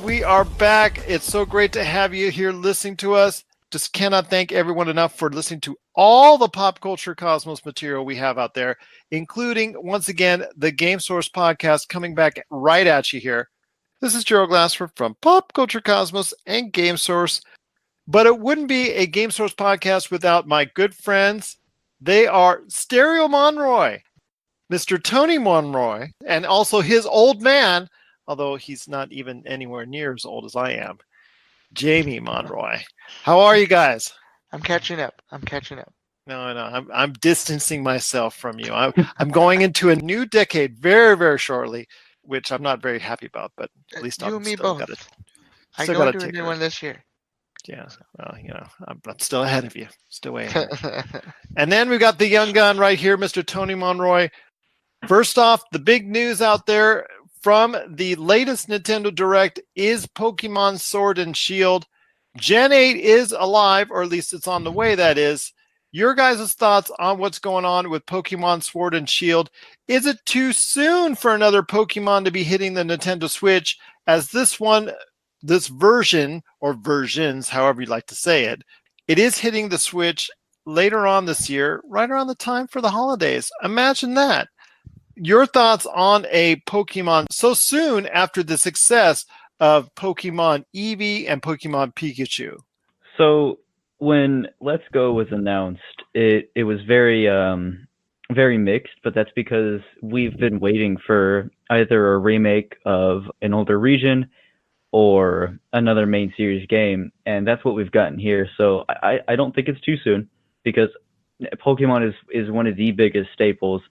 We are back. It's so great to have you here listening to us. Just cannot thank everyone enough for listening to all the Pop Culture Cosmos material we have out there, including, once again, the Game Source podcast coming back right at you here. This is Gerald Glassford from Pop Culture Cosmos and Game Source. But it wouldn't be a Game Source podcast without my good friends. They are Stereo Monroy, Mr. Tony Monroy, and also his old man, although he's not even anywhere near as old as I am, Jamie Monroy. How are you guys? I'm catching up. No, I'm distancing myself from you. I'm going into a new decade very, very shortly, which I'm not very happy about, but at least you I'm and me still both. got it. I go into a new one this year. Yeah, well, I'm still ahead of you. Still way ahead. And then we got the young gun right here, Mr. Tony Monroy. First off, the big news out there from the latest Nintendo Direct is Pokemon Sword and Shield. Gen 8 is alive, or at least it's on the way, that is. Your guys' thoughts on what's going on with Pokemon Sword and Shield. Is it too soon for another Pokemon to be hitting the Nintendo Switch, as this version, or versions, however you like to say it, it is hitting the Switch later on this year, right around the time for the holidays. Imagine that. Your thoughts on a Pokemon so soon after the success of Pokemon Eevee and Pokemon Pikachu? So when Let's Go was announced, it was very very mixed, but that's because we've been waiting for either a remake of an older region or another main series game, and that's what we've gotten here. So I don't think it's too soon, because Pokemon is one of the biggest staples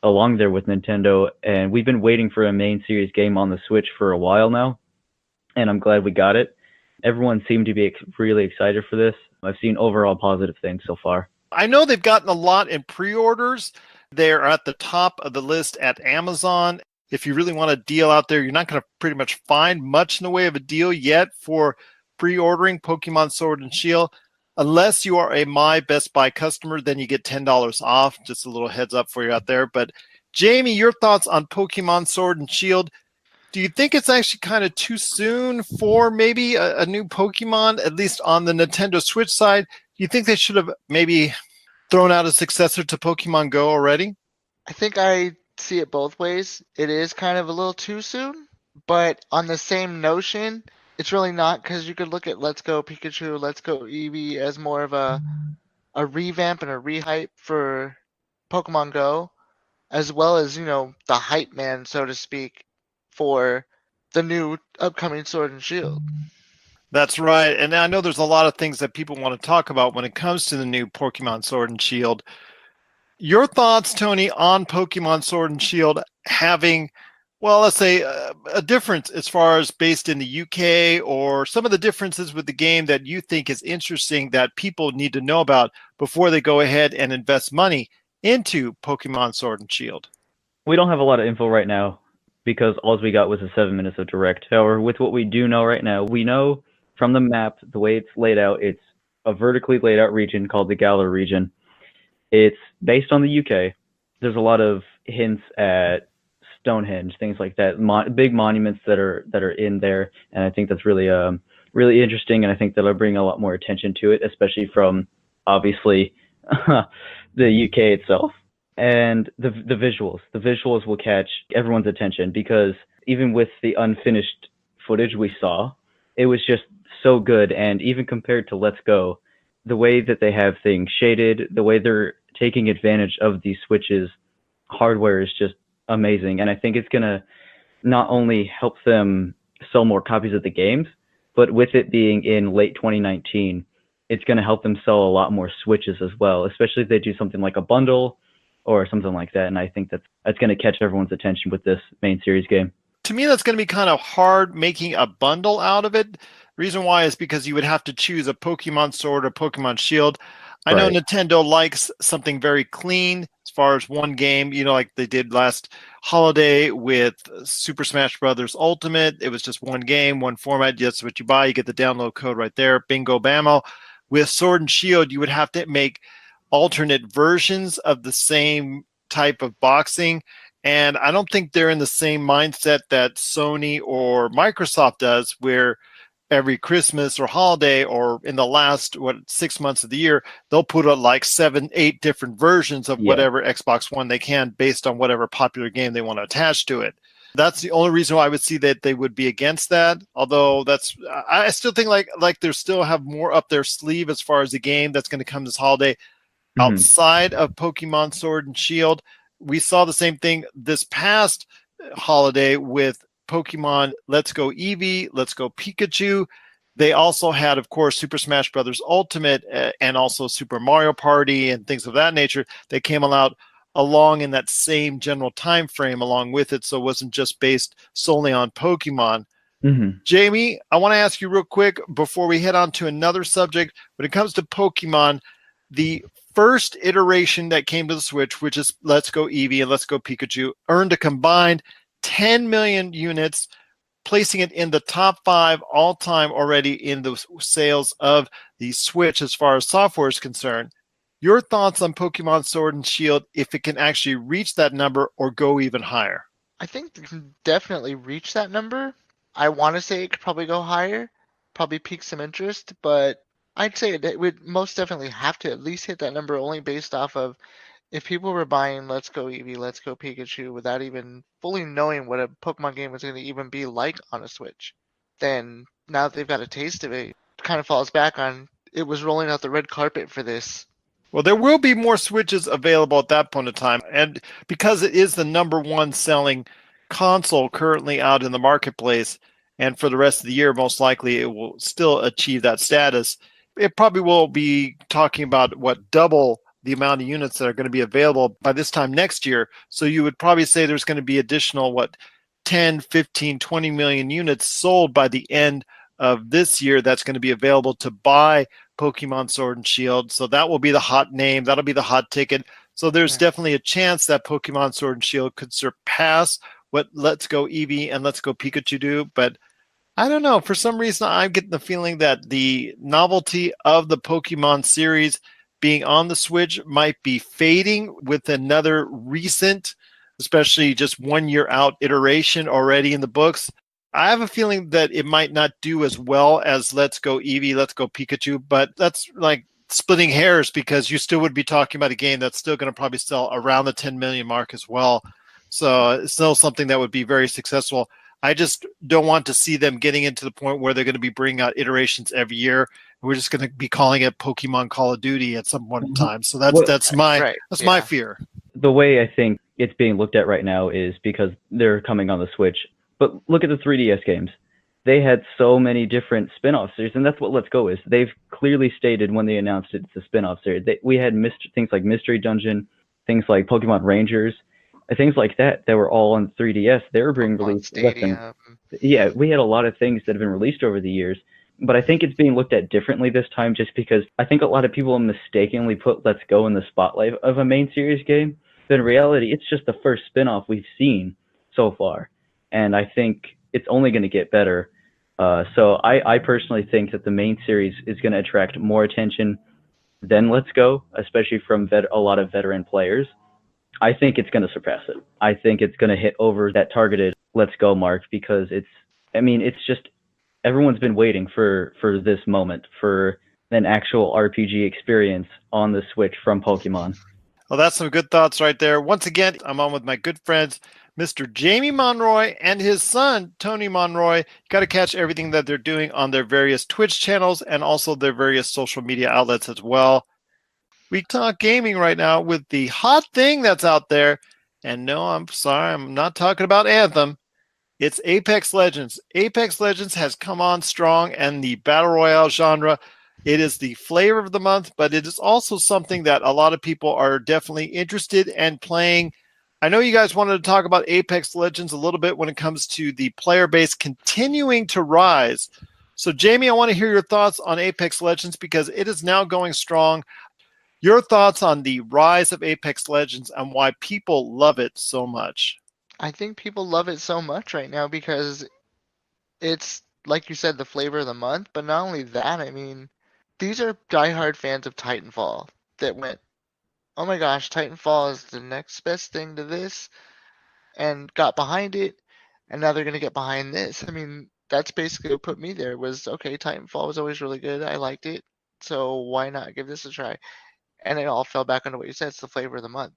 along there with Nintendo, and we've been waiting for a main series game on the Switch for a while now, and I'm glad we got it. Everyone seemed to be really excited for this. I've seen overall positive things so far. I know they've gotten a lot in pre-orders. They're at the top of the list at Amazon. If you really want a deal out there, you're not going to pretty much find much in the way of a deal yet for pre-ordering Pokemon Sword and Shield. Unless you are a My Best Buy customer, then you get $10 off. Just a little heads up for you out there. But Jamie, your thoughts on Pokemon Sword and Shield. Do you think it's actually kind of too soon for maybe a new Pokemon, at least on the Nintendo Switch side? Do you think they should have maybe thrown out a successor to Pokemon Go already? I think I see it both ways. It is kind of a little too soon, but on the same notion, it's really not, because you could look at Let's Go Pikachu, Let's Go Eevee as more of a revamp and a rehype for Pokemon Go, as well as, the hype man, so to speak, for the new upcoming Sword and Shield. That's right. And I know there's a lot of things that people want to talk about when it comes to the new Pokemon Sword and Shield. Your thoughts, Tony, on Pokemon Sword and Shield having, well, let's say a difference as far as based in the UK, or some of the differences with the game that you think is interesting that people need to know about before they go ahead and invest money into Pokemon Sword and Shield? We don't have a lot of info right now, because all we got was 7 minutes of Direct. However, with what we do know right now, we know from the map, the way it's laid out, it's a vertically laid out region called the Galar region. It's based on the UK. There's a lot of hints at Stonehenge, things like that, big monuments that are in there, and I think that's really really interesting, and I think that'll bring a lot more attention to it, especially from, obviously, the UK itself. And the visuals will catch everyone's attention, because even with the unfinished footage we saw, it was just so good. And even compared to Let's Go, the way that they have things shaded, the way they're taking advantage of the Switch's hardware is just amazing. And I think it's going to not only help them sell more copies of the games, but with it being in late 2019, it's going to help them sell a lot more Switches as well, especially if they do something like a bundle or something like that. And I think that's going to catch everyone's attention with this main series game. To me, that's going to be kind of hard making a bundle out of it. Reason why is because you would have to choose a Pokemon Sword or Pokemon Shield. I know Nintendo likes something very clean as far as one game, like they did last holiday with Super Smash Brothers Ultimate. It was just one game, one format. That's what you buy. You get the download code right there. Bingo, bammo. With Sword and Shield, you would have to make alternate versions of the same type of boxing. And I don't think they're in the same mindset that Sony or Microsoft does, where every Christmas or holiday or in the last 6 months of the year, they'll put out like 7, 8 different versions of whatever Xbox One they can based on whatever popular game they want to attach to it. That's the only reason why I would see that they would be against that. Although I still think like they still have more up their sleeve as far as the game that's going to come this holiday outside of Pokemon Sword and Shield. We saw the same thing this past holiday with Pokemon Let's Go Eevee, Let's Go Pikachu. They also had, of course, Super Smash Brothers Ultimate and also Super Mario Party and things of that nature. They came out along in that same general time frame along with it, so it wasn't just based solely on Pokemon. Jamie, I want to ask you real quick before we head on to another subject. When it comes to Pokemon, the first iteration that came to the Switch, which is Let's Go Eevee and Let's Go Pikachu, earned a combined 10 million units, placing it in the top 5 all-time already in the sales of the Switch as far as software is concerned. Your thoughts on Pokemon Sword and Shield, if it can actually reach that number or go even higher? I think it can definitely reach that number. I want to say it could probably go higher, probably pique some interest, but I'd say it would most definitely have to at least hit that number only based off of if people were buying Let's Go Eevee, Let's Go Pikachu without even fully knowing what a Pokemon game was going to even be like on a Switch, then now that they've got a taste of it, it kind of falls back on it was rolling out the red carpet for this. Well, there will be more Switches available at that point in time. And because it is the number 1 selling console currently out in the marketplace, and for the rest of the year, most likely it will still achieve that status, it probably will be talking about double the amount of units that are going to be available by this time next year. So you would probably say there's going to be additional, 10, 15, 20 million units sold by the end of this year that's going to be available to buy Pokemon Sword and Shield. So that will be the hot name. That'll be the hot ticket. So there's definitely a chance that Pokemon Sword and Shield could surpass what Let's Go Eevee and Let's Go Pikachu do. But I don't know. For some reason, I'm getting the feeling that the novelty of the Pokemon series being on the Switch might be fading with another recent, especially just 1 year out iteration already in the books. I have a feeling that it might not do as well as Let's Go Eevee, Let's Go Pikachu, but that's like splitting hairs because you still would be talking about a game that's still going to probably sell around the 10 million mark as well. So it's still something that would be very successful. I just don't want to see them getting into the point where they're going to be bringing out iterations every year. We're just going to be calling it Pokemon Call of Duty at some point in time. So that's my fear. The way I think it's being looked at right now is because they're coming on the Switch. But look at the 3DS games. They had so many different spin-off series, and that's what Let's Go is. They've clearly stated when they announced it's a spin-off series. We had things like Mystery Dungeon, things like Pokemon Rangers, things like that were all on 3DS. They were being released. Yeah, we had a lot of things that have been released over the years. But I think it's being looked at differently this time just because I think a lot of people mistakenly put Let's Go in the spotlight of a main series game. But in reality, it's just the first spin-off we've seen so far. And I think it's only going to get better. So I personally think that the main series is going to attract more attention than Let's Go, especially from a lot of veteran players. I think it's going to surpass it. I think it's going to hit over that targeted Let's Go mark because it's just everyone's been waiting for this moment, for an actual RPG experience on the Switch from Pokemon. Well, that's some good thoughts right there. Once again, I'm on with my good friends, Mr. Jamie Monroy and his son, Tony Monroy. You got to catch everything that they're doing on their various Twitch channels and also their various social media outlets as well. We talk gaming right now with the hot thing that's out there. And no, I'm sorry, I'm not talking about Anthem. It's Apex Legends. Apex Legends has come on strong and the Battle Royale genre. It is the flavor of the month, but it is also something that a lot of people are definitely interested in playing. I know you guys wanted to talk about Apex Legends a little bit when it comes to the player base continuing to rise. So, Jamie, I want to hear your thoughts on Apex Legends because it is now going strong. Your thoughts on the rise of Apex Legends and why people love it so much. I think people love it so much right now because it's, like you said, the flavor of the month. But not only that, I mean, these are diehard fans of Titanfall that went, oh my gosh, Titanfall is the next best thing to this. and got behind it, and now they're gonna get behind this. I mean, that's basically what put me there. Was okay. Titanfall was always really good. I liked it, so why not give this a try? And it all fell back under what you said. It's the flavor of the month.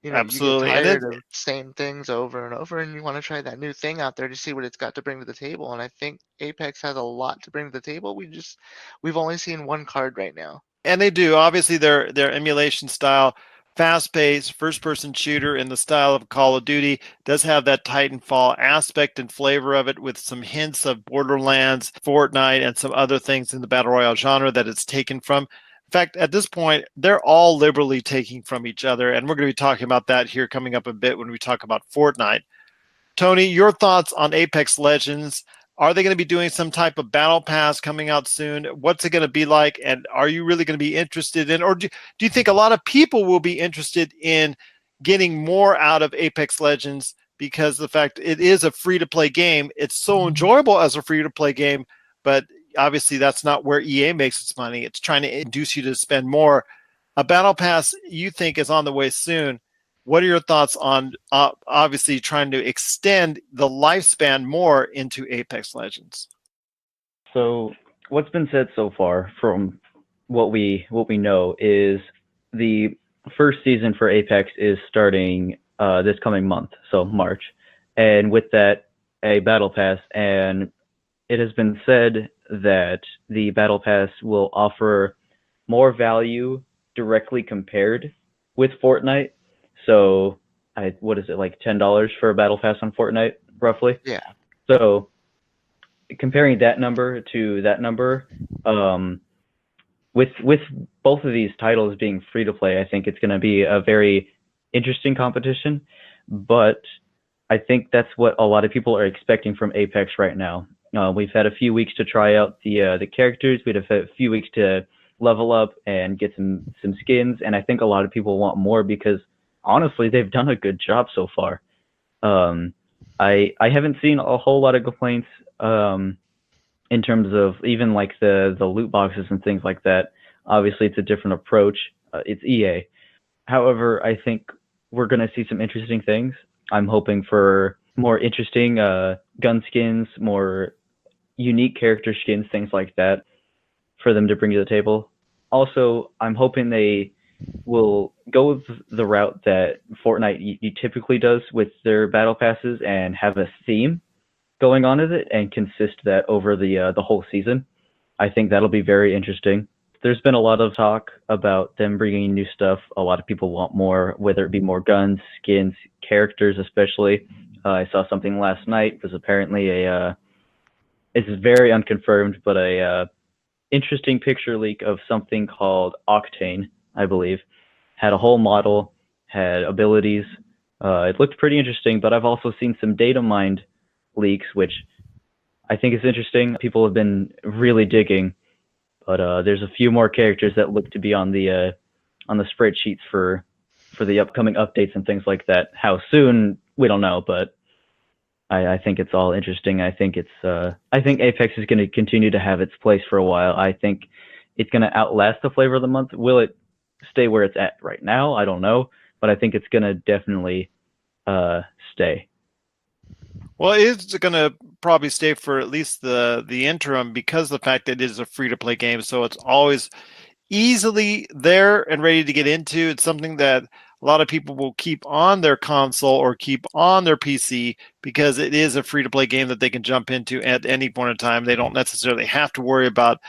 You get Absolutely. And tired of same things over and over, and you want to try that new thing out there to see what it's got to bring to the table. And I think Apex has a lot to bring to the table. We've only seen one card right now. And they do. Obviously, their emulation style, fast-paced, first-person shooter in the style of Call of Duty, does have that Titanfall aspect and flavor of it, with some hints of Borderlands, Fortnite, and some other things in the Battle Royale genre that it's taken from. In fact, at this point, they're all liberally taking from each other, and we're going to be talking about that here coming up a bit when we talk about Fortnite. Tony, your thoughts on Apex Legends? Are they going to be doing some type of battle pass coming out soon? What's it going to be like? And are you really going to be interested in, or do you think a lot of people will be interested in getting more out of Apex Legends because the fact it is a free-to-play game? It's so enjoyable as a free-to-play game, but obviously that's not where EA makes its money. It's trying to induce you to spend more. A battle pass you think is on the way soon. What are your thoughts on obviously trying to extend the lifespan more into Apex Legends? So what's been said so far from what we know is the first season for Apex is starting this coming month, so March, and with that a battle pass, and it has been said that the battle pass will offer more value directly compared with Fortnite. So, what is it, like $10 for a battle pass on Fortnite, roughly? Yeah. So, comparing that number to that number, with both of these titles being free to play, I think it's going to be a very interesting competition. But I think that's what a lot of people are expecting from Apex right now. We've had a few weeks to try out the characters. We've had a few weeks to level up and get some skins, and I think a lot of people want more because honestly, they've done a good job so far. I haven't seen a whole lot of complaints in terms of even like the loot boxes and things like that. Obviously, it's a different approach. It's EA. However, I think we're going to see some interesting things. I'm hoping for more interesting gun skins, more unique character skins, things like that, for them to bring to the table. Also, I'm hoping they will go with the route that Fortnite typically does with their battle passes and have a theme going on with it and consist that over the whole season. I think that'll be very interesting. There's been a lot of talk about them bringing new stuff. A lot of people want more, whether it be more guns, skins, characters especially. I saw something last night. It was apparently it's very unconfirmed, but a interesting picture leak of something called Octane, I believe. Had a whole model, had abilities. It looked pretty interesting, but I've also seen some data mined leaks, which I think is interesting. People have been really digging, but there's a few more characters that look to be on the spreadsheets for the upcoming updates and things like that. How soon, we don't know, but I think it's all interesting. I think Apex is going to continue to have its place for a while. I think it's going to outlast the flavor of the month. Will it stay where it's at right now? I don't know, but I think it's going to definitely stay. Well, it's going to probably stay for at least the interim because of the fact that it is a free-to-play game, so it's always easily there and ready to get into. It's something that a lot of people will keep on their console or keep on their PC because it is a free-to-play game that they can jump into at any point in time. They don't necessarily have to worry about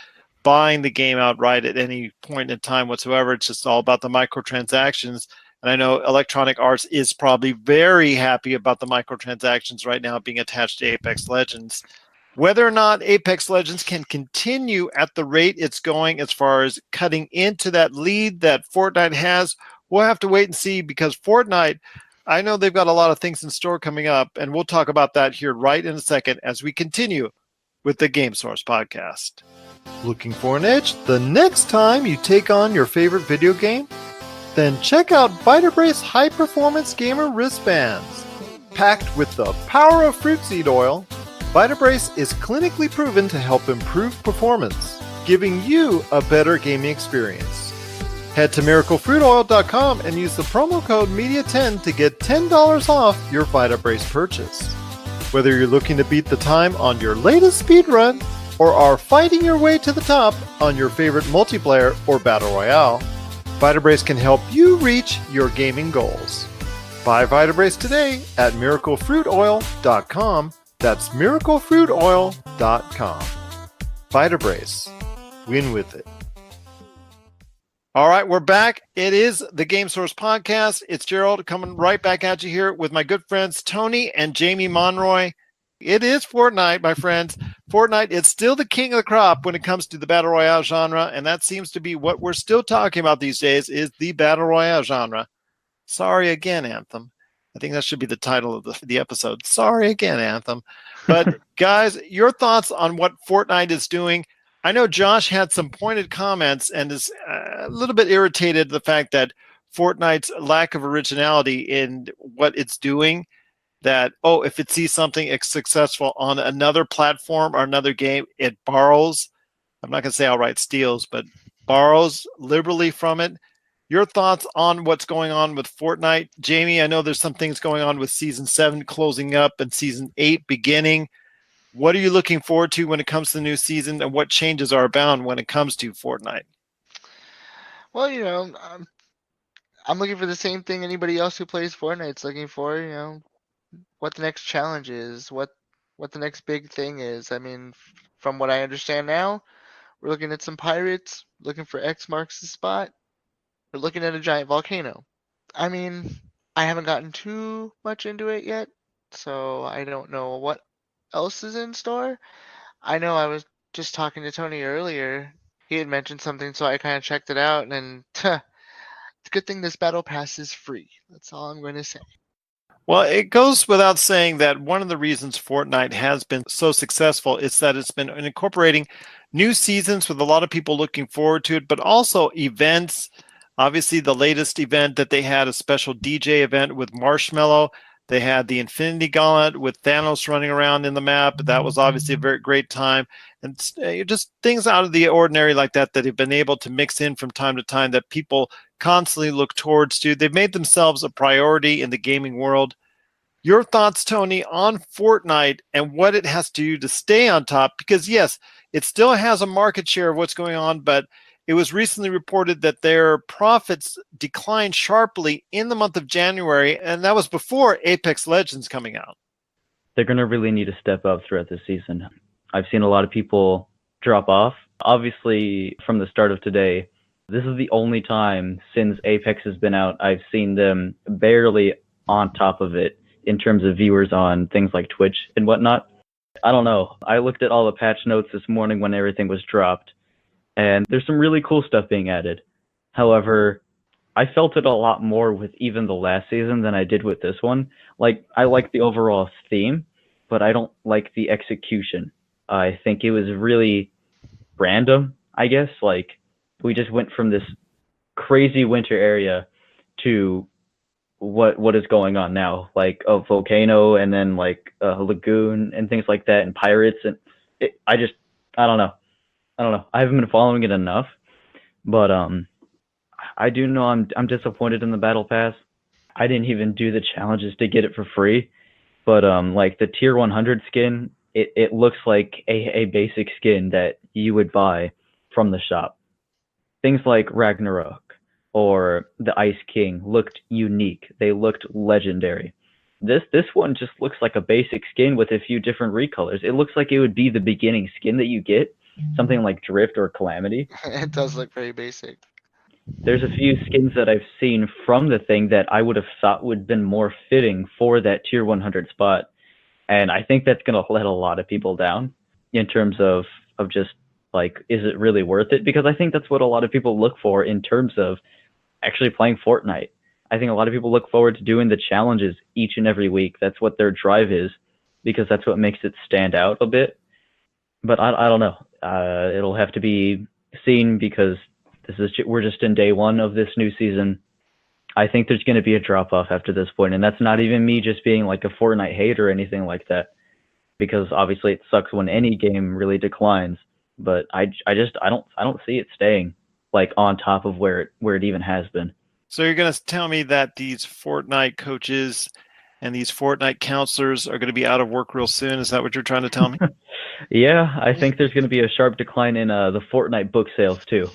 buying the game outright at any point in time whatsoever. It's just all about the microtransactions. And I know Electronic Arts is probably very happy about the microtransactions right now being attached to Apex Legends. Whether or not Apex Legends can continue at the rate it's going as far as cutting into that lead that Fortnite has, we'll have to wait and see, because Fortnite, I know they've got a lot of things in store coming up, and we'll talk about that here right in a second as we continue with the Game Source podcast. Looking for an edge the next time you take on your favorite video game? Then check out Vitabrace High Performance Gamer Wristbands. Packed with the power of fruit seed oil, Vitabrace is clinically proven to help improve performance, giving you a better gaming experience. Head to miraclefruitoil.com and use the promo code MEDIA10 to get $10 off your Vitabrace purchase. Whether you're looking to beat the time on your latest speedrun or are fighting your way to the top on your favorite multiplayer or battle royale, Vitabrace can help you reach your gaming goals. Buy Vitabrace today at miraclefruitoil.com. That's miraclefruitoil.com. Vitabrace. Win with it. All right, we're back. It is the Game Source Podcast. It's Gerald coming right back at you here with my good friends Tony and Jamie Monroy. It is Fortnite, my friends. Fortnite is still the king of the crop when it comes to the Battle Royale genre, and that seems to be what we're still talking about these days is the Battle Royale genre. Sorry again, Anthem. I think that should be the title of the episode. Sorry again, Anthem. But guys, your thoughts on what Fortnite is doing. I know Josh had some pointed comments and is a little bit irritated at the fact that Fortnite's lack of originality in what it's doing, that, if it sees something successful on another platform or another game, it borrows. I'm not going to say outright steals, but borrows liberally from it. Your thoughts on what's going on with Fortnite. Jamie, I know there's some things going on with Season 7 closing up and Season 8 beginning. What are you looking forward to when it comes to the new season, and what changes are abound when it comes to Fortnite? Well, I'm looking for the same thing anybody else who plays Fortnite's looking for, what the next challenge is, what the next big thing is. I mean, from what I understand now, we're looking at some pirates, looking for X marks the spot. We're looking at a giant volcano. I mean, I haven't gotten too much into it yet, so I don't know what else is in store. I know I was just talking to Tony earlier. He had mentioned something, so I kind of checked it out, and it's a good thing this battle pass is free. That's all I'm going to say. Well, it goes without saying that one of the reasons Fortnite has been so successful is that it's been incorporating new seasons with a lot of people looking forward to it, but also events. Obviously, the latest event that they had, a special DJ event with Marshmello. They had the Infinity Gauntlet with Thanos running around in the map. That was obviously a very great time. And just things out of the ordinary like that have been able to mix in from time to time that people constantly look towards to. They've made themselves a priority in the gaming world. Your thoughts, Tony, on Fortnite and what it has to do to stay on top? Because, yes, it still has a market share of what's going on, but it was recently reported that their profits declined sharply in the month of January, and that was before Apex Legends coming out. They're going to really need to step up throughout this season. I've seen a lot of people drop off. Obviously, from the start of today, this is the only time since Apex has been out I've seen them barely on top of it in terms of viewers on things like Twitch and whatnot. I don't know. I looked at all the patch notes this morning when everything was dropped, and there's some really cool stuff being added. However, I felt it a lot more with even the last season than I did with this one. Like, I like the overall theme, but I don't like the execution. I think it was really random, I guess. Like, we just went from this crazy winter area to what is going on now, like a volcano and then like a lagoon and things like that and pirates. And I don't know. I haven't been following it enough, but I do know I'm disappointed in the battle pass. I didn't even do the challenges to get it for free, but like the tier 100 skin, it looks like a basic skin that you would buy from the shop. Things like Ragnarok or the Ice King looked unique. They looked legendary. This one just looks like a basic skin with a few different recolors. It looks like it would be the beginning skin that you get, something like Drift or Calamity. It does look very basic. There's a few skins that I've seen from the thing that I would have thought would have been more fitting for that tier 100 spot. And I think that's going to let a lot of people down in terms of just like, is it really worth it? Because I think that's what a lot of people look for in terms of actually playing Fortnite. I think a lot of people look forward to doing the challenges each and every week. That's what their drive is, because that's what makes it stand out a bit. But I don't know. It'll have to be seen, because we're just in day one of this new season. I think there's going to be a drop off after this point, and that's not even me just being like a Fortnite hater or anything like that, because obviously it sucks when any game really declines. But I don't see it staying. like on top of where it even has been. So you're going to tell me that these Fortnite coaches and these Fortnite counselors are going to be out of work real soon? Is that what you're trying to tell me? Yeah, I think there's going to be a sharp decline in the Fortnite book sales too.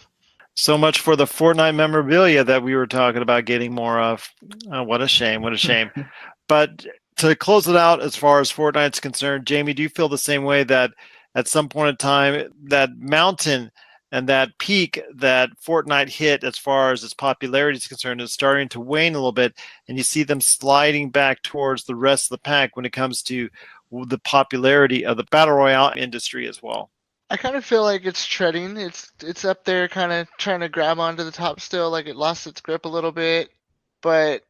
So much for the Fortnite memorabilia that we were talking about getting more of. Oh, what a shame. What a shame. But to close it out, as far as Fortnite's concerned, Jamie, do you feel the same way that at some point in time, that mountain and that peak that Fortnite hit as far as its popularity is concerned is starting to wane a little bit, and you see them sliding back towards the rest of the pack when it comes to the popularity of the Battle Royale industry as well? I kind of feel like it's treading. It's up there, kind of trying to grab onto the top still. Like it lost its grip a little bit, but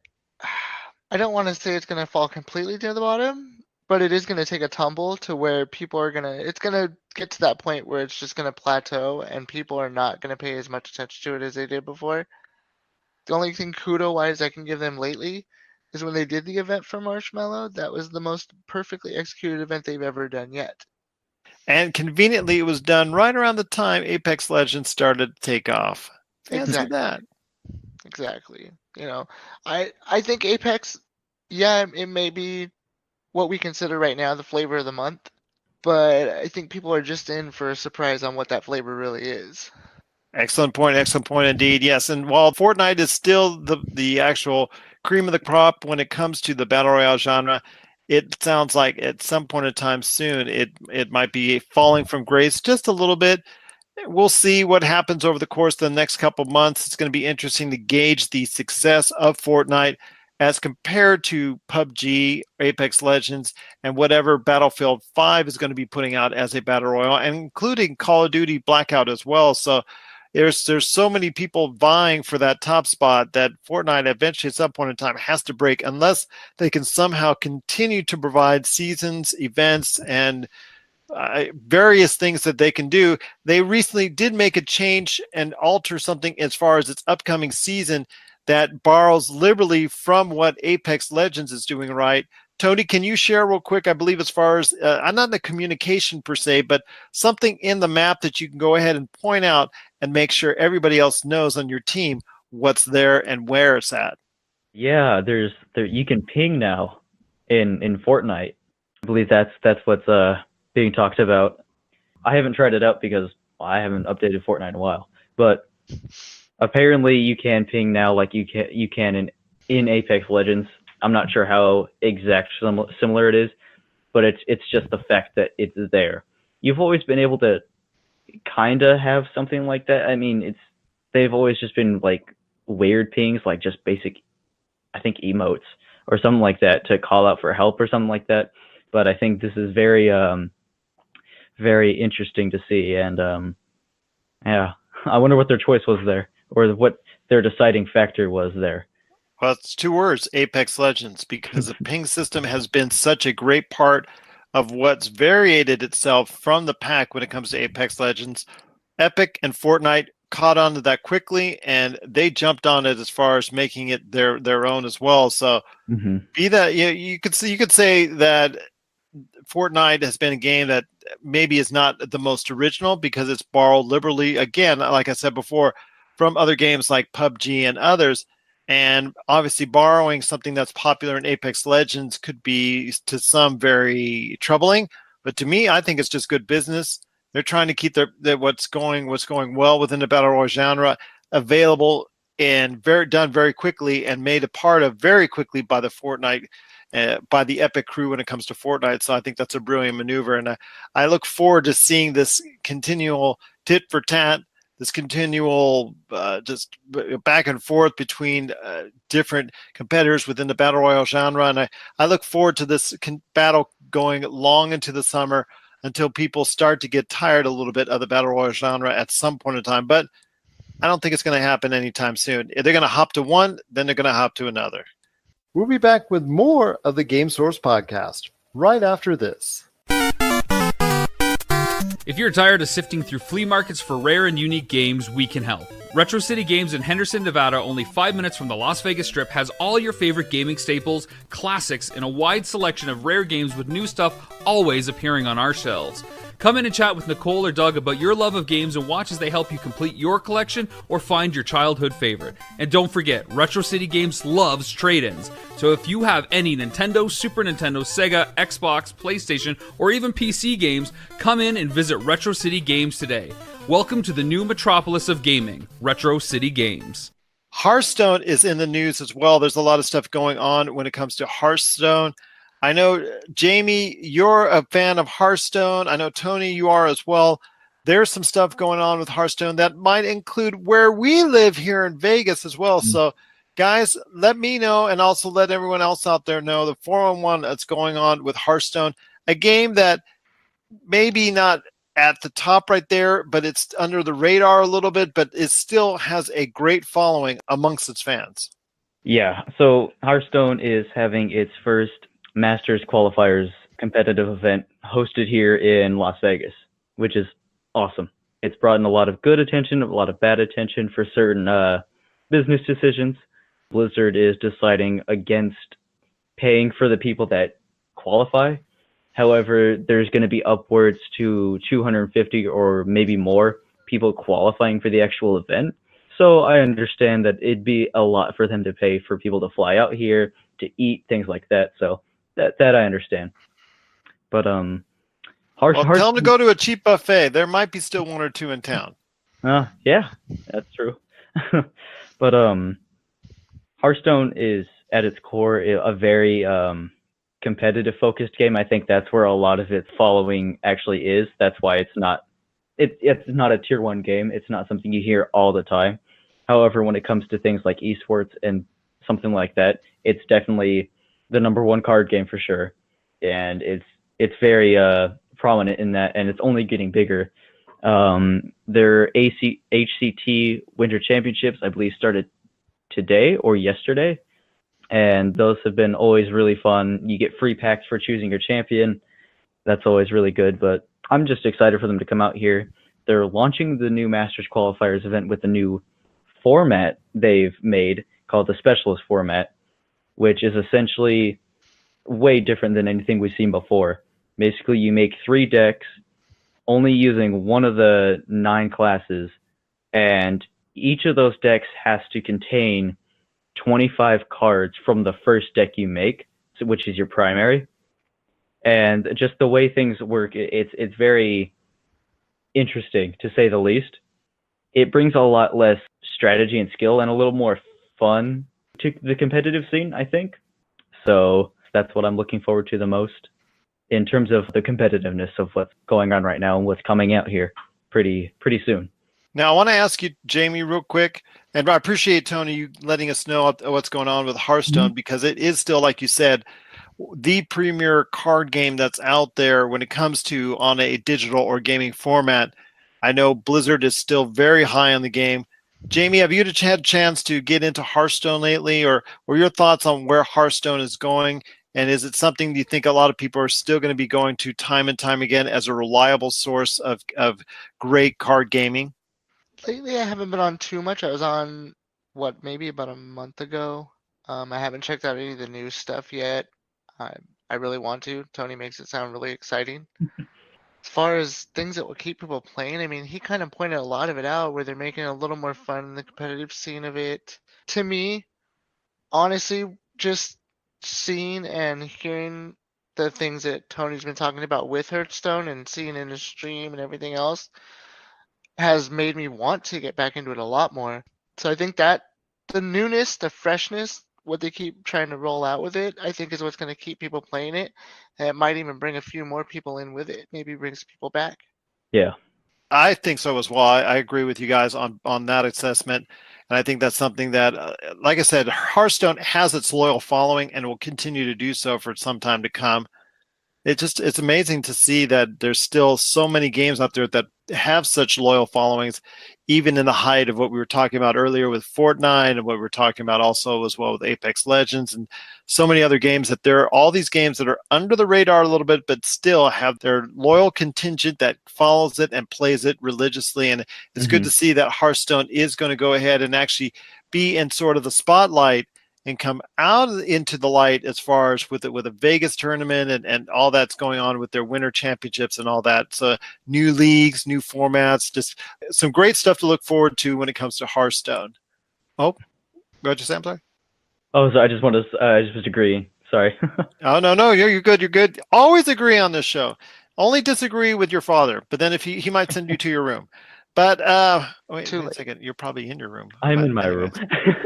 I don't want to say it's going to fall completely to the bottom. But it is going to take a tumble to where people are it's going to get to that point where it's just going to plateau and people are not going to pay as much attention to it as they did before. The only thing kudo-wise I can give them lately is when they did the event for Marshmallow. That was the most perfectly executed event they've ever done yet. And conveniently, it was done right around the time Apex Legends started to take off. Fancy that. Exactly. You know, I think Apex, yeah, it may be what we consider right now the flavor of the month, but I think people are just in for a surprise on what that flavor really is. Excellent point indeed. Yes, and while Fortnite is still the actual cream of the crop when it comes to the Battle Royale genre, it sounds like at some point in time soon it might be falling from grace just a little bit. We'll see what happens over the course of the next couple months. It's going to be interesting to gauge the success of Fortnite as compared to PUBG, Apex Legends, and whatever Battlefield 5 is going to be putting out as a Battle Royale, and including Call of Duty Blackout as well. So there's so many people vying for that top spot that Fortnite eventually at some point in time has to break unless they can somehow continue to provide seasons, events, and various things that they can do. They recently did make a change and alter something as far as its upcoming season that borrows liberally from what Apex Legends is doing right. Tony, can you share real quick, I believe, as far as, not the communication per se, but something in the map that you can go ahead and point out and make sure everybody else knows on your team what's there and where it's at? Yeah, you can ping now in Fortnite. I believe that's what's being talked about. I haven't tried it out because I haven't updated Fortnite in a while, but apparently you can ping now like you can in Apex Legends. I'm not sure how similar it is, but it's just the fact that it's there. You've always been able to kind of have something like that. I mean, they've always just been like weird pings, like just basic, I think, emotes or something like that to call out for help or something like that. But I think this is very very interesting to see, and yeah, I wonder what their choice was there, or what their deciding factor was there. Well, it's two words, Apex Legends, because the ping system has been such a great part of what's variated itself from the pack when it comes to Apex Legends. Epic and Fortnite caught on to that quickly, and they jumped on it as far as making it their own as well. So be that, you could say that Fortnite has been a game that maybe is not the most original because it's borrowed liberally, again, like I said before, from other games like PUBG and others. And obviously borrowing something that's popular in Apex Legends could be to some very troubling. But to me, I think it's just good business. They're trying to keep what's going well within the Battle Royale genre available and done very quickly and made a part of very quickly by the Fortnite by the Epic crew when it comes to Fortnite. So I think that's a brilliant maneuver. And I look forward to seeing this continual tit for tat, this continual just back and forth between different competitors within the Battle Royale genre. And I look forward to this battle going long into the summer until people start to get tired a little bit of the Battle Royale genre at some point in time. But I don't think it's going to happen anytime soon. If they're going to hop to one, then they're going to hop to another. We'll be back with more of the Game Source podcast right after this. If you're tired of sifting through flea markets for rare and unique games, we can help. Retro City Games in Henderson, Nevada, only 5 minutes from the Las Vegas Strip, has all your favorite gaming staples, classics, and a wide selection of rare games with new stuff always appearing on our shelves. Come in and chat with Nicole or Doug about your love of games and watch as they help you complete your collection or find your childhood favorite. And don't forget, Retro City Games loves trade-ins. So if you have any Nintendo, Super Nintendo, Sega, Xbox, PlayStation, or even PC games, come in and visit Retro City Games today. Welcome to the new metropolis of gaming, Retro City Games. Hearthstone is in the news as well. There's a lot of stuff going on when it comes to Hearthstone. I know, Jamie, you're a fan of Hearthstone. I know, Tony, you are as well. There's some stuff going on with Hearthstone that might include where we live here in Vegas as well. So, guys, let me know and also let everyone else out there know the 411 that's going on with Hearthstone, a game that maybe not at the top right there, but it's under the radar a little bit, but it still has a great following amongst its fans. Yeah, so Hearthstone is having its first Masters Qualifiers competitive event hosted here in Las Vegas, which is awesome. It's brought in a lot of good attention, a lot of bad attention for certain business decisions. Blizzard is deciding against paying for the people that qualify. However, there's going to be upwards to 250 or maybe more people qualifying for the actual event. So I understand that it'd be a lot for them to pay for people to fly out here, to eat, things like that. So that I understand. But tell them to go to a cheap buffet. There might be still one or two in town. Yeah, that's true. But Hearthstone is at its core a very competitive focused game. I think that's where a lot of its following actually is. That's why it's not a tier 1 game. It's not something you hear all the time. However, when it comes to things like esports and something like that, it's definitely the number 1 card game for sure. And it's very prominent in that, and it's only getting bigger. Their HCT Winter Championships, I believe, started today or yesterday. And those have been always really fun. You get free packs for choosing your champion. That's always really good. But I'm just excited for them to come out here. They're launching the new Masters Qualifiers event with a new format they've made called the Specialist format, which is essentially way different than anything we've seen before. Basically, you make 3 decks, only using one of the 9 classes, and each of those decks has to contain 25 cards from the first deck you make, which is your primary. And just the way things work, it's very interesting, to say the least. It brings a lot less strategy and skill and a little more fun to the competitive scene, I think. So that's what I'm looking forward to the most in terms of the competitiveness of what's going on right now and what's coming out here pretty soon. Now, I want to ask you, Jamie, real quick, and I appreciate, Tony, you letting us know what's going on with Hearthstone, because it is still, like you said, the premier card game that's out there when it comes to on a digital or gaming format. I know Blizzard is still very high on the game. Jamie, have you had a chance to get into Hearthstone lately, or your thoughts on where Hearthstone is going? And is it something you think a lot of people are still going to be going to time and time again as a reliable source of great card gaming? Lately, I haven't been on too much. I was on, maybe about a month ago. I haven't checked out any of the new stuff yet. I really want to. Tony makes it sound really exciting. As far as things that will keep people playing, I mean, he kind of pointed a lot of it out where they're making it a little more fun in the competitive scene of it. To me, honestly, just seeing and hearing the things that Tony's been talking about with Hearthstone and seeing in his stream and everything else has made me want to get back into it a lot more. So I think that the newness, the freshness, what they keep trying to roll out with it, I think is what's going to keep people playing it. And it might even bring a few more people in with it. Maybe brings people back. Yeah. I think so as well. I agree with you guys on that assessment. And I think that's something that, like I said, Hearthstone has its loyal following and will continue to do so for some time to come. It's amazing to see that there's still so many games out there that have such loyal followings, even in the height of what we were talking about earlier with Fortnite and what we were talking about also as well with Apex Legends and so many other games, that there are all these games that are under the radar a little bit, but still have their loyal contingent that follows it and plays it religiously. And it's good to see that Hearthstone is going to go ahead and actually be in sort of the spotlight and come out into the light as far as with a Vegas tournament and all that's going on with their winter championships and all that. So new leagues, new formats, just some great stuff to look forward to when it comes to Hearthstone. Oh, what'd you say? I'm sorry. Oh, so I just was agreeing. Sorry. Oh, no, you're good. You're good. Always agree on this show. Only disagree with your father, but then if he might send you to your room. But wait a second. You're probably in your room. I'm in my room.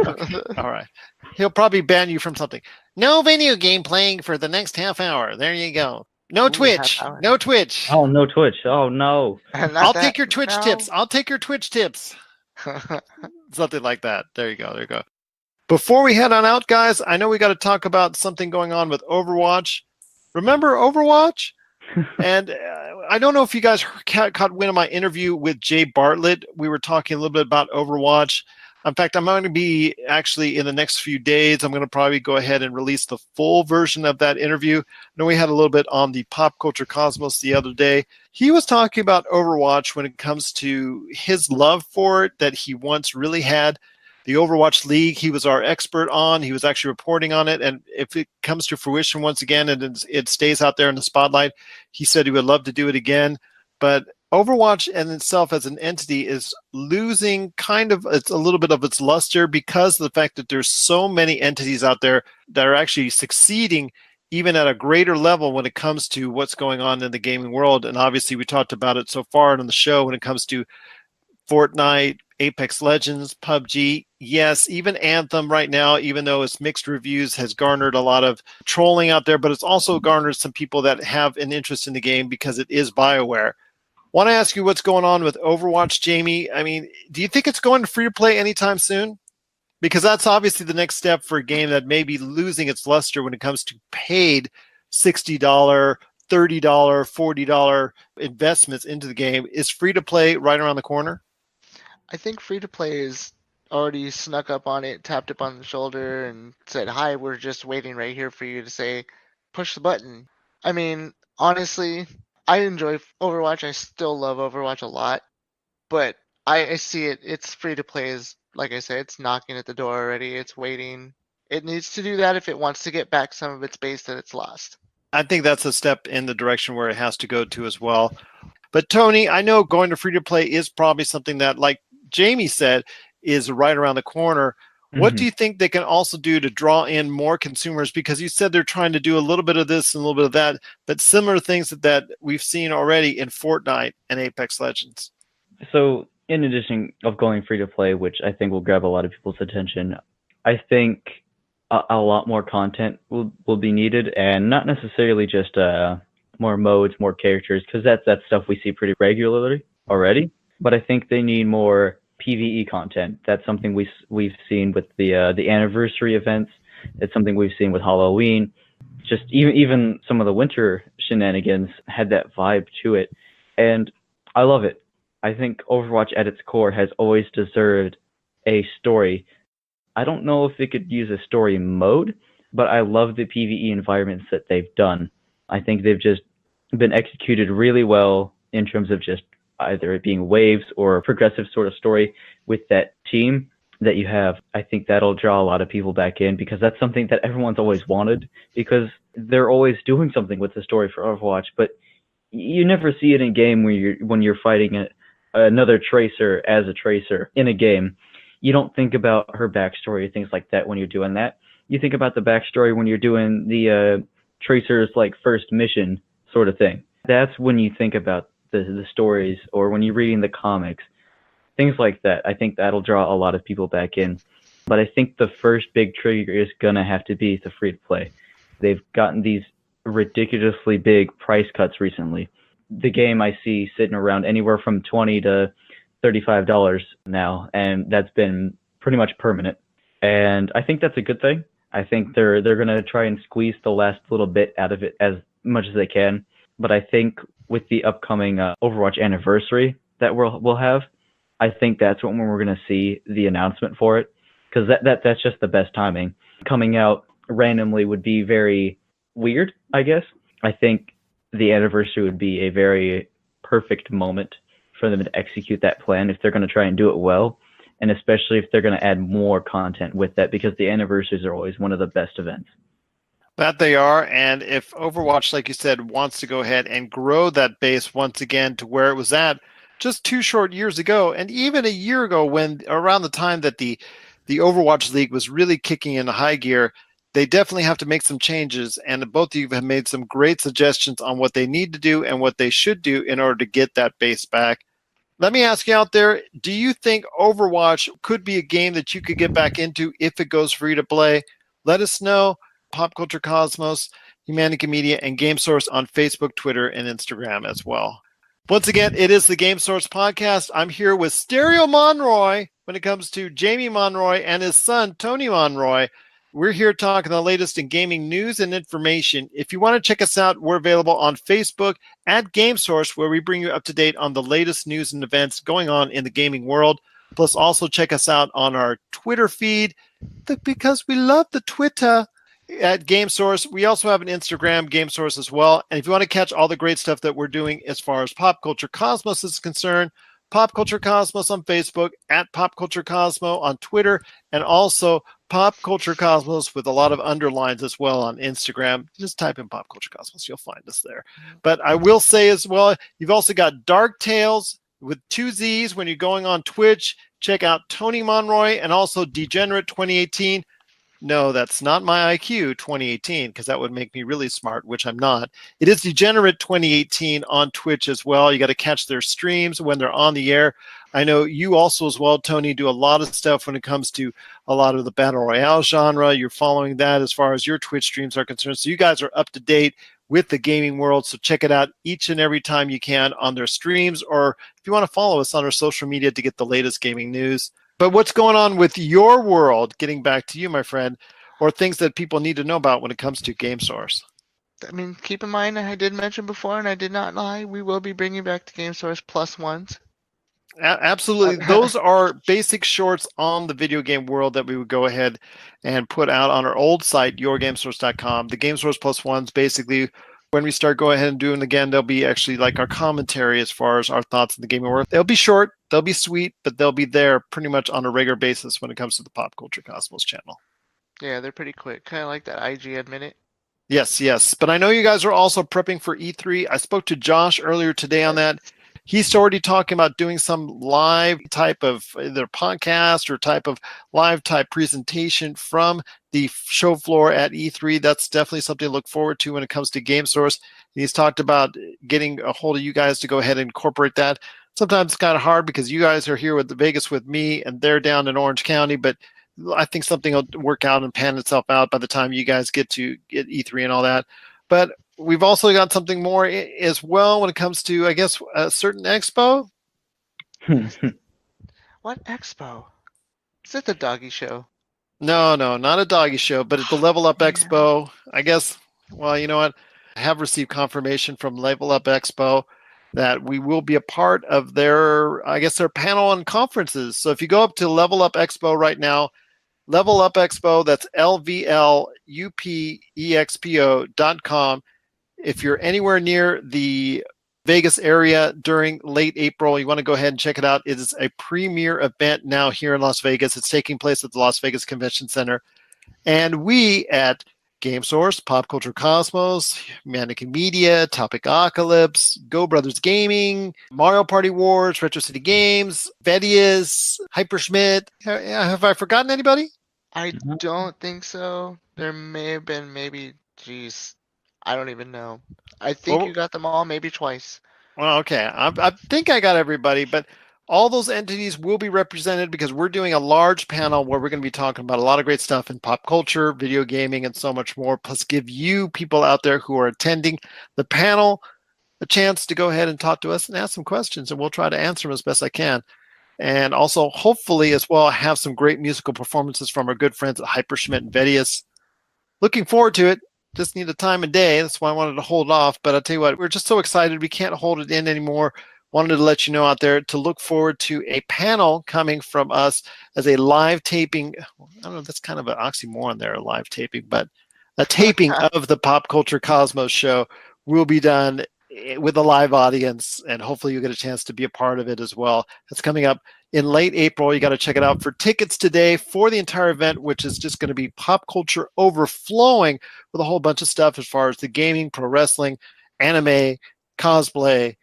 Okay. All right. He'll probably ban you from something. No video game playing for the next half hour. There you go. No Twitch. No Twitch. Oh, no Twitch. Oh, no. I'll take your Twitch tips. I'll take your Twitch tips. Something like that. There you go. There you go. Before we head on out, guys, I know we got to talk about something going on with Overwatch. Remember Overwatch? And I don't know if you guys caught wind of my interview with Jay Bartlett. We were talking a little bit about Overwatch. In fact, I'm going to be actually in the next few days, I'm going to probably go ahead and release the full version of that interview. I know we had a little bit on the Pop Culture Cosmos the other day. He was talking about Overwatch when it comes to his love for it that he once really had. The Overwatch League, he was our expert on. He was actually reporting on it. And if it comes to fruition once again and it stays out there in the spotlight, he said he would love to do it again. But Overwatch in itself as an entity is losing it's a little bit of its luster because of the fact that there's so many entities out there that are actually succeeding even at a greater level when it comes to what's going on in the gaming world. And obviously we talked about it so far on the show when it comes to Fortnite, Apex Legends, PUBG, yes, even Anthem right now, even though it's mixed reviews, has garnered a lot of trolling out there, but it's also garnered some people that have an interest in the game because it is BioWare. Want to ask you what's going on with Overwatch, Jamie? I mean, do you think it's going to free-to-play anytime soon? Because that's obviously the next step for a game that may be losing its luster when it comes to paid $60, $30, $40 investments into the game. Is free-to-play right around the corner? I think free to play is already snuck up on it, tapped up on the shoulder, and said, "Hi, we're just waiting right here for you to say, push the button." I mean, honestly, I enjoy Overwatch. I still love Overwatch a lot, but I see it. It's free to play is, like I said, it's knocking at the door already. It's waiting. It needs to do that if it wants to get back some of its base that it's lost. I think that's a step in the direction where it has to go to as well. But Tony, I know going to free to play is probably something that, like Jamie said, is right around the corner. What do you think they can also do to draw in more consumers? Because you said they're trying to do a little bit of this and a little bit of that, but similar things that we've seen already in Fortnite and Apex Legends. So in addition of going free to play, which I think will grab a lot of people's attention, I think a lot more content will be needed, and not necessarily just more modes, more characters, because that's stuff we see pretty regularly already. But I think they need more PvE content. That's something we've seen with the anniversary events. It's something we've seen with Halloween. Just even some of the winter shenanigans had that vibe to it, and I love it. I think Overwatch at its core has always deserved a story. I don't know if it could use a story mode, but I love the PvE environments that they've done. I think they've just been executed really well in terms of just either it being waves or a progressive sort of story with that team that you have. I think that'll draw a lot of people back in because that's something that everyone's always wanted, because they're always doing something with the story for Overwatch, but you never see it in game when you're fighting another tracer as a tracer in a game. You don't think about her backstory, things like that when you're doing that. You think about the backstory when you're doing the tracer's like first mission sort of thing. That's when you think about the stories, or when you're reading the comics, things like that. I think that'll draw a lot of people back in. But I think the first big trigger is gonna have to be the free to play. They've gotten these ridiculously big price cuts recently. The game I see sitting around anywhere from $20 to $35 now, and that's been pretty much permanent. And I think that's a good thing. I think they're gonna try and squeeze the last little bit out of it as much as they can. But I think with the upcoming Overwatch anniversary that we'll have, I think that's when we're going to see the announcement for it, because that's just the best timing. Coming out randomly would be very weird, I guess. I think the anniversary would be a very perfect moment for them to execute that plan if they're going to try and do it well, and especially if they're going to add more content with that, because the anniversaries are always one of the best events. That they are, and if Overwatch, like you said, wants to go ahead and grow that base once again to where it was at just 2 short years ago, and even a year ago, when around the time that the Overwatch League was really kicking into high gear, they definitely have to make some changes, and both of you have made some great suggestions on what they need to do and what they should do in order to get that base back. Let me ask you out there, do you think Overwatch could be a game that you could get back into if it goes free to play? Let us know. Pop Culture Cosmos, Humanity Media, and Game Source on Facebook, Twitter, and Instagram as well. Once again, it is the Game Source Podcast. I'm here with Stereo Monroy when it comes to Jamie Monroy and his son, Tony Monroy. We're here talking the latest in gaming news and information. If you want to check us out, we're available on Facebook at Game Source, where we bring you up to date on the latest news and events going on in the gaming world. Plus, also check us out on our Twitter feed, because we love the Twitter, at Game Source. We also have an Instagram, Game Source, as well. And if you want to catch all the great stuff that we're doing as far as Pop Culture Cosmos is concerned, Pop Culture Cosmos on Facebook, at Pop Culture Cosmo on Twitter, and also Pop Culture Cosmos with a lot of underlines as well on Instagram. Just type in Pop Culture Cosmos, you'll find us there. But I will say as well, you've also got Dark Tales with 2 Z's when you're going on Twitch. Check out Tony Monroy and also Degenerate 2018. No, that's not my IQ 2018, because that would make me really smart, which I'm not. It is Degenerate 2018 on Twitch as well. You got to catch their streams when they're on the air. I know you also as well, Tony, do a lot of stuff when it comes to a lot of the Battle Royale genre. You're following that as far as your Twitch streams are concerned. So you guys are up to date with the gaming world. So check it out each and every time you can on their streams, or if you want to follow us on our social media to get the latest gaming news. But what's going on with your world, getting back to you, my friend, or things that people need to know about when it comes to Game Source? I mean, keep in mind, I did mention before, and I did not lie, we will be bringing back the Game Source Plus ones. Absolutely. Those are basic shorts on the video game world that we would go ahead and put out on our old site, yourgamesource.com. The Game Source Plus ones, basically, when we start going ahead and doing again, they'll be actually like our commentary as far as our thoughts in the gaming world. They'll be short, they'll be sweet, but they'll be there pretty much on a regular basis when it comes to the Pop Culture Cosmos channel. Yeah, they're pretty quick. Kind of like that IGN minute. Yes. But I know you guys are also prepping for E3. I spoke to Josh earlier today on that. He's already talking about doing some live type of either podcast or type of live type presentation from the show floor at E3. That's definitely something to look forward to when it comes to Game Source. He's talked about getting a hold of you guys to go ahead and incorporate that. Sometimes it's kind of hard because you guys are here with Vegas with me and they're down in Orange County, but I think something will work out and pan itself out by the time you guys get E3 and all that. But we've also got something more as well when it comes to, I guess, a certain expo. What expo? Is it the doggy show? No, not a doggy show, but it's the Level Up Expo. I guess, well, you know what? I have received confirmation from Level Up Expo that we will be a part of their panel and conferences. So if you go up to Level Up Expo right now, Level Up Expo, that's LVLUPEXPO.com. If you're anywhere near the Vegas area during late April, you want to go ahead and check it out. It is a premier event now here in Las Vegas. It's taking place at the Las Vegas Convention Center. And we at Game Source, Pop Culture Cosmos, Mannequin Media, Topic Apocalypse, Go Brothers Gaming, Mario Party Wars, Retro City Games, Vedias, Hyperschmidt. Have I forgotten anybody? I don't think so. There may have been I don't even know. I think you got them all maybe twice. Well, okay. I think I got everybody, but all those entities will be represented because we're doing a large panel where we're going to be talking about a lot of great stuff in pop culture, video gaming, and so much more, plus give you people out there who are attending the panel a chance to go ahead and talk to us and ask some questions, and we'll try to answer them as best I can. And also, hopefully, as well, have some great musical performances from our good friends at Hyperschmidt and Vedias. Looking forward to it. just need a time of day. That's why I wanted to hold off. But I'll tell you what, we're just so excited. We can't hold it in anymore. Wanted to let you know out there to look forward to a panel coming from us as a live taping. I don't know, that's kind of an oxymoron there, a live taping, but a taping of the Pop Culture Cosmos show will be done with a live audience, and hopefully you get a chance to be a part of it as well. It's coming up in late April. You got to check it out for tickets today for the entire event, which is just going to be pop culture overflowing with a whole bunch of stuff as far as the gaming, pro wrestling, anime, cosplay,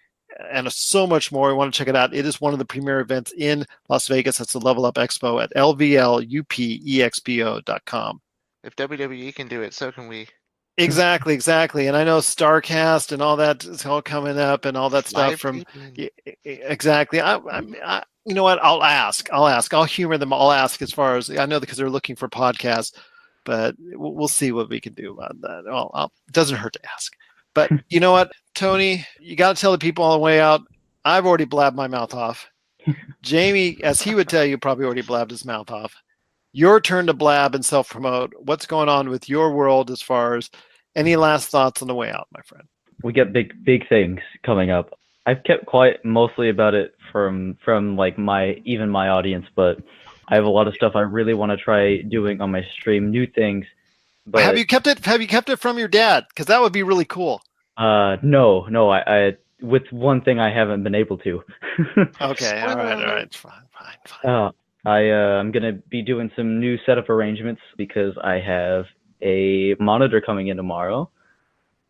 and so much more. We want to check it out. It is one of the premier events in Las Vegas. That's the Level Up Expo at lvlupexpo.com. If WWE can do it, so can we. Exactly. And I know StarCast and all that is all coming up and all that stuff Live from taping. exactly. I you know what? I'll ask. I'll humor them. I'll ask as far as I know because they're looking for podcasts, but we'll see what we can do about that. Well, it doesn't hurt to ask. But you know what, Tony? You got to tell the people on the way out. I've already blabbed my mouth off. Jamie, as he would tell you, probably already blabbed his mouth off. Your turn to blab and self-promote. What's going on with your world as far as any last thoughts on the way out, my friend? We got big things coming up. I've kept quiet mostly about it from like my audience, but I have a lot of stuff I really want to try doing on my stream, new things. But Have you kept it from your dad? Because that would be really cool. no, I with one thing I haven't been able to. Okay, all right, fine. I'm gonna be doing some new setup arrangements because I have a monitor coming in tomorrow,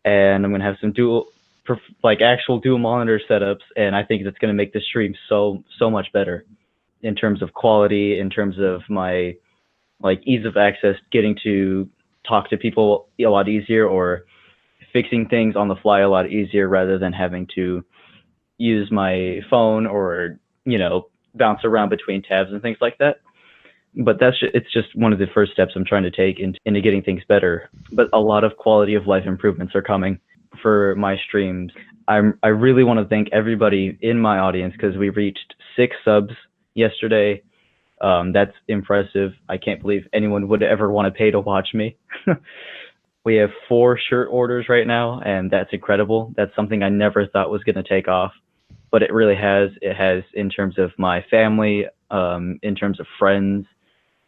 and I'm gonna have some actual dual monitor setups, and I think that's gonna make the stream so much better in terms of quality, in terms of my ease of access, getting to talk to people a lot easier, or fixing things on the fly a lot easier rather than having to use my phone or bounce around between tabs and things like that. But it's just one of the first steps I'm trying to take into getting things better. But a lot of quality of life improvements are coming for my streams. I really want to thank everybody in my audience because we reached 6 subs yesterday. That's impressive. I can't believe anyone would ever want to pay to watch me. We have 4 shirt orders right now, and that's incredible. That's something I never thought was going to take off, but it really has. It has in terms of my family, in terms of friends,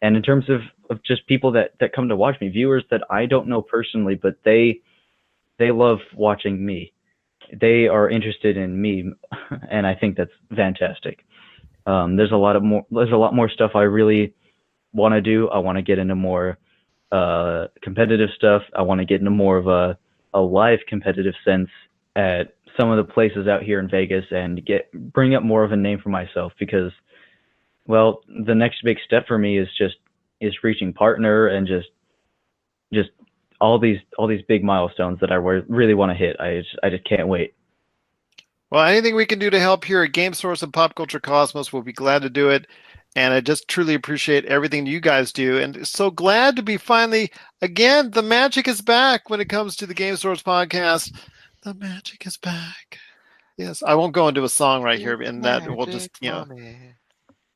and in terms of just people that come to watch me, viewers that I don't know personally, but they love watching me. They are interested in me, and I think that's fantastic. There's a lot more stuff I really want to do. I want to get into more competitive stuff. I want to get into more of a live competitive sense at some of the places out here in Vegas and bring up more of a name for myself because, well, the next big step for me is reaching partner and just all these big milestones that I really want to hit. I just can't wait. Well, anything we can do to help here at Game Source and Pop Culture Cosmos, we'll be glad to do it. And I just truly appreciate everything you guys do. And so glad to be finally, again, the magic is back when it comes to the Game Source podcast. The magic is back. Yes, I won't go into a song right here, and that we'll just,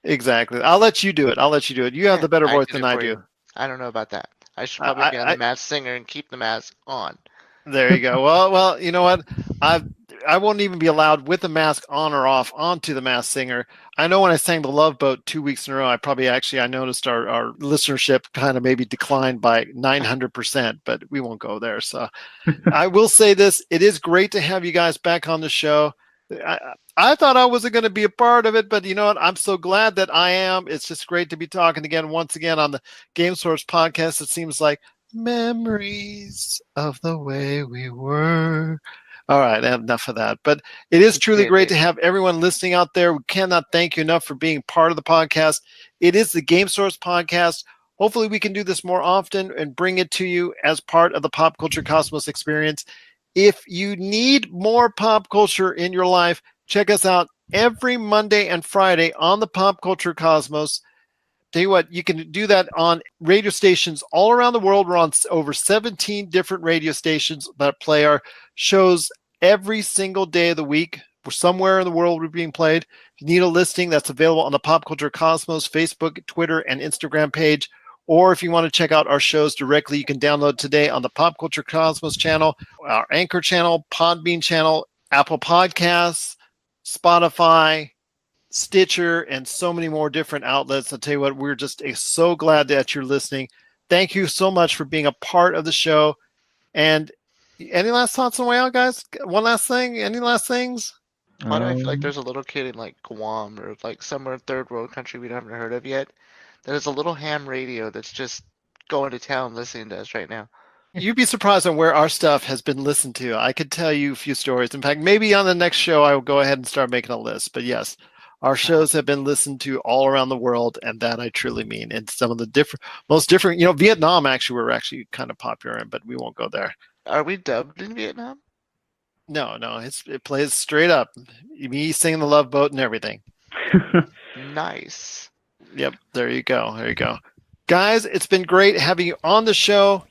exactly. I'll let you do it. You have the better voice than I do. I don't know about that. I should probably be on the Masked Singer and keep the mask on. There you go. Well, you know what? I won't even be allowed with the mask on or off onto the Masked Singer. I know when I sang The Love Boat 2 weeks in a row, I noticed our listenership kind of maybe declined by 900%, but we won't go there. So I will say this. It is great to have you guys back on the show. I thought I wasn't going to be a part of it, but you know what? I'm so glad that I am. It's just great to be talking once again on the Game Source podcast. It seems like memories of the way we were. All right, enough of that. But it is truly great to have everyone listening out there. We cannot thank you enough for being part of the podcast. It is the Game Source podcast. Hopefully we can do this more often and bring it to you as part of the Pop Culture Cosmos experience. If you need more pop culture in your life, check us out every Monday and Friday on the Pop Culture Cosmos. Tell you what, you can do that on radio stations all around the world. We're on over 17 different radio stations that play our shows every single day of the week. We're somewhere in the world we're being played. If you need a listing, that's available on the Pop Culture Cosmos Facebook, Twitter, and Instagram page. Or if you want to check out our shows directly, you can download today on the Pop Culture Cosmos channel, our Anchor channel, Podbean channel, Apple Podcasts, Spotify, Stitcher, and so many more different outlets. I'll tell you what, we're just so glad that you're listening. Thank you so much for being a part of the show. And any last thoughts on the way out, guys? One last thing? Any last things? Why do I feel like there's a little kid in like Guam or like somewhere third world country we haven't heard of yet? That is a little ham radio that's just going to town listening to us right now. You'd be surprised on where our stuff has been listened to. I could tell you a few stories. In fact, maybe on the next show, I will go ahead and start making a list. But yes, our shows have been listened to all around the world, and that I truly mean. And some of the most different, Vietnam actually we're actually kind of popular in, but we won't go there. Are we dubbed in Vietnam? No, it plays straight up. Me singing the Love Boat and everything. Nice. Yep, there you go. Guys, it's been great having you on the show.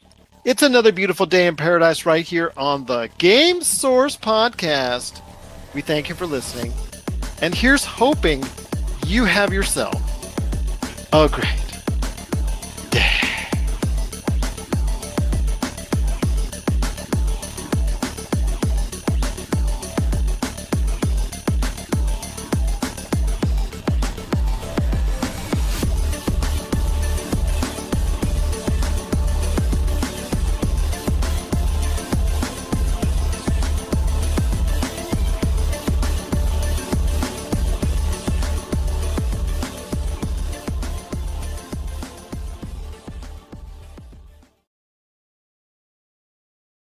It's another beautiful day in paradise right here on the Game Source Podcast. We thank you for listening. And here's hoping you have yourself a great